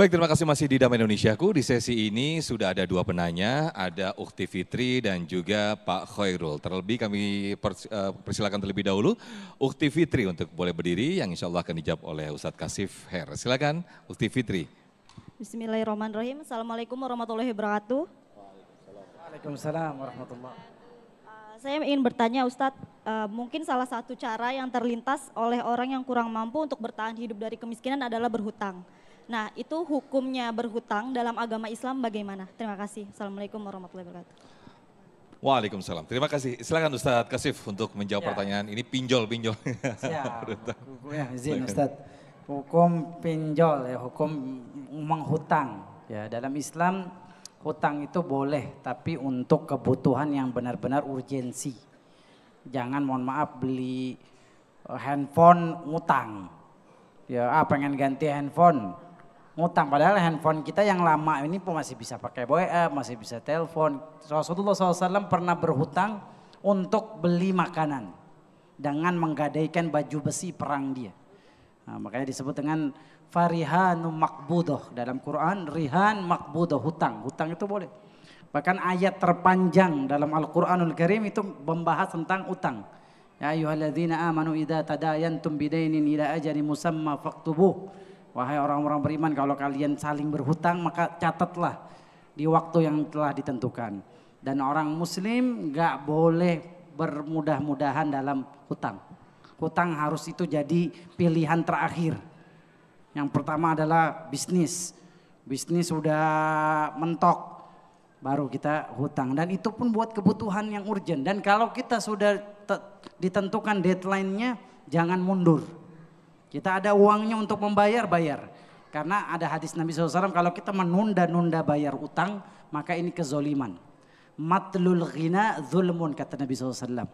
Baik, terima kasih masih di Damai Indonesiaku. Di sesi ini sudah ada dua penanya, ada Ukti Fitri dan juga Pak Khairul. Terlebih kami persilakan terlebih dahulu Ukti Fitri untuk boleh berdiri yang insya Allah akan dijawab oleh Ustadz Kasif Her. Silakan Ukti Fitri. Bismillahirrahmanirrahim. Assalamualaikum warahmatullahi wabarakatuh. Waalaikumsalam warahmatullahi wabarakatuh. Saya ingin bertanya Ustadz, mungkin salah satu cara yang terlintas oleh orang yang kurang mampu untuk bertahan hidup dari kemiskinan adalah berhutang. Nah, itu hukumnya berhutang dalam agama Islam bagaimana? Terima kasih. Assalamualaikum warahmatullahi wabarakatuh. Waalaikumsalam. Terima kasih. Silakan Ustadz Kasif untuk menjawab pertanyaan ini pinjol. Siap. Ya, izin Ustadz. Hukum pinjol ya, hukum menghutang. Ya, dalam Islam hutang itu boleh, tapi untuk kebutuhan yang benar-benar urgensi. Jangan mohon maaf beli handphone ngutang. Ya, pengen ganti handphone. Ngutang, padahal handphone kita yang lama ini pun masih bisa pakai WA, masih bisa telepon. Rasulullah SAW pernah berhutang untuk beli makanan dengan menggadaikan baju besi perang dia. Nah, makanya disebut dengan farihanum makbudoh dalam Quran, rihan makbudoh, hutang. Hutang itu boleh. Bahkan ayat terpanjang dalam Al-Quranul Karim itu membahas tentang utang. Ya ayyuhalladzina amanu idza tadayantum bidainin ila ajalin musamma faktubuh. Wahai orang-orang beriman, kalau kalian saling berhutang maka catatlah di waktu yang telah ditentukan. Dan orang muslim gak boleh bermudah-mudahan dalam hutang. Hutang harus itu jadi pilihan terakhir. Yang pertama adalah bisnis. Bisnis sudah mentok, baru kita hutang. Dan itu pun buat kebutuhan yang urgent. Dan kalau kita sudah ditentukan deadline-nya, jangan mundur. Kita ada uangnya untuk membayar, bayar. Karena ada hadis Nabi SAW, kalau kita menunda-nunda bayar utang, maka ini kezoliman. Matlul ghina zulmun, kata Nabi SAW.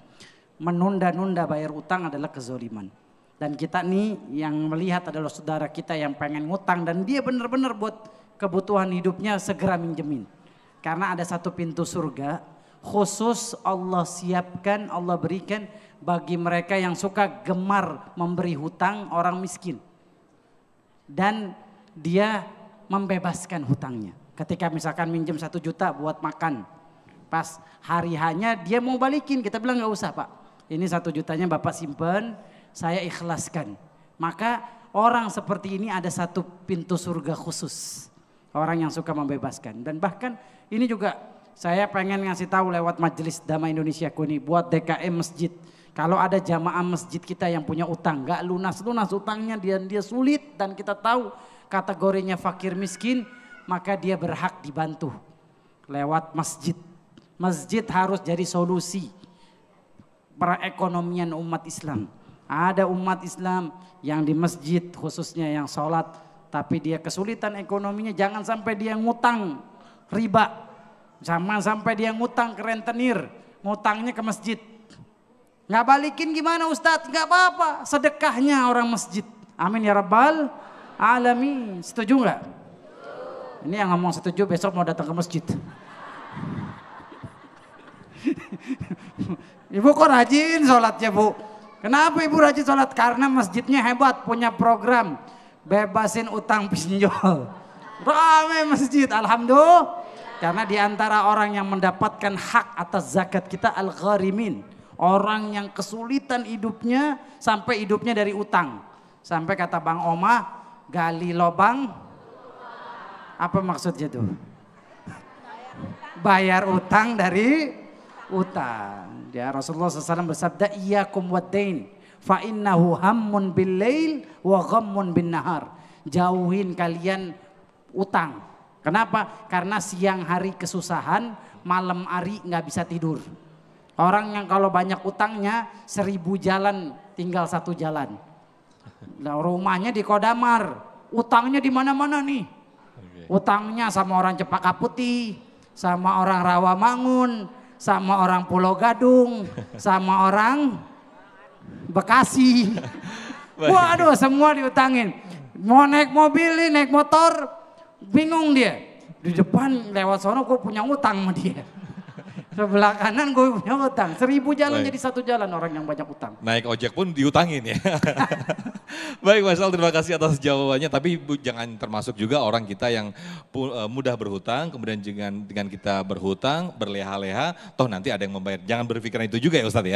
Menunda-nunda bayar utang adalah kezoliman. Dan kita nih yang melihat adalah saudara kita yang pengen ngutang dan dia benar-benar buat kebutuhan hidupnya segera minjemin. Karena ada satu pintu surga khusus Allah siapkan, Allah berikan bagi mereka yang suka gemar memberi hutang orang miskin. Dan dia membebaskan hutangnya. Ketika misalkan minjem 1 juta buat makan. Pas hari hanya dia mau balikin, kita bilang gak usah Pak. Ini 1 jutanya Bapak simpen, saya ikhlaskan. Maka orang seperti ini ada satu pintu surga khusus. Orang yang suka membebaskan. Dan bahkan ini juga saya pengen ngasih tahu lewat Majelis Damai Indonesiaku ini buat DKM masjid. Kalau ada jamaah masjid kita yang punya utang, gak lunas-lunas utangnya dia sulit dan kita tahu kategorinya fakir miskin, maka dia berhak dibantu lewat masjid. Masjid harus jadi solusi perekonomian umat Islam. Ada umat Islam yang di masjid khususnya yang sholat, tapi dia kesulitan ekonominya, jangan sampai dia ngutang riba. Jangan sampai dia ngutang ke rentenir, ngutangnya ke masjid. Nggak balikin gimana Ustadz? Nggak apa-apa, sedekahnya orang masjid. Amin ya rabbal alamin. Setuju nggak? Ini yang ngomong setuju besok mau datang ke masjid. Ibu kok rajin sholatnya Bu? Kenapa ibu rajin sholat? Karena masjidnya hebat, punya program bebasin utang pinjol. Rame masjid, alhamdulillah. Karena diantara orang yang mendapatkan hak atas zakat kita al-gharimin. Orang yang kesulitan hidupnya sampai hidupnya dari utang. Sampai kata Bang Oma, gali lobang. Apa maksudnya tuh? Bayar utang dari utang. Ya Rasulullah SAW bersabda, iyyakum wad-dain fa innahu hammun bil lail wa ghammun bin nahar. Jauhin kalian utang. Kenapa? Karena siang hari kesusahan, malam hari nggak bisa tidur. Orang yang kalau banyak utangnya 1000 jalan tinggal 1 jalan. Nah, rumahnya di Kodamar, utangnya di mana-mana nih. Utangnya sama orang Cepaka Putih, sama orang Rawamangun, sama orang Pulau Gadung, sama orang Bekasi. Waduh, semua diutangin. Mau naik mobil nih, naik motor, bingung dia. Di depan lewat sono gue punya utang sama dia. Sebelah kanan gue punya utang. 1000 jalan jadi 1 jalan orang yang banyak utang. Naik ojek pun diutangin ya. Baik Mas Al, terima kasih atas jawabannya. Tapi jangan termasuk juga orang kita yang mudah berhutang, kemudian dengan kita berhutang, berleha-leha, toh nanti ada yang membayar. Jangan berpikiran itu juga ya Ustadz ya.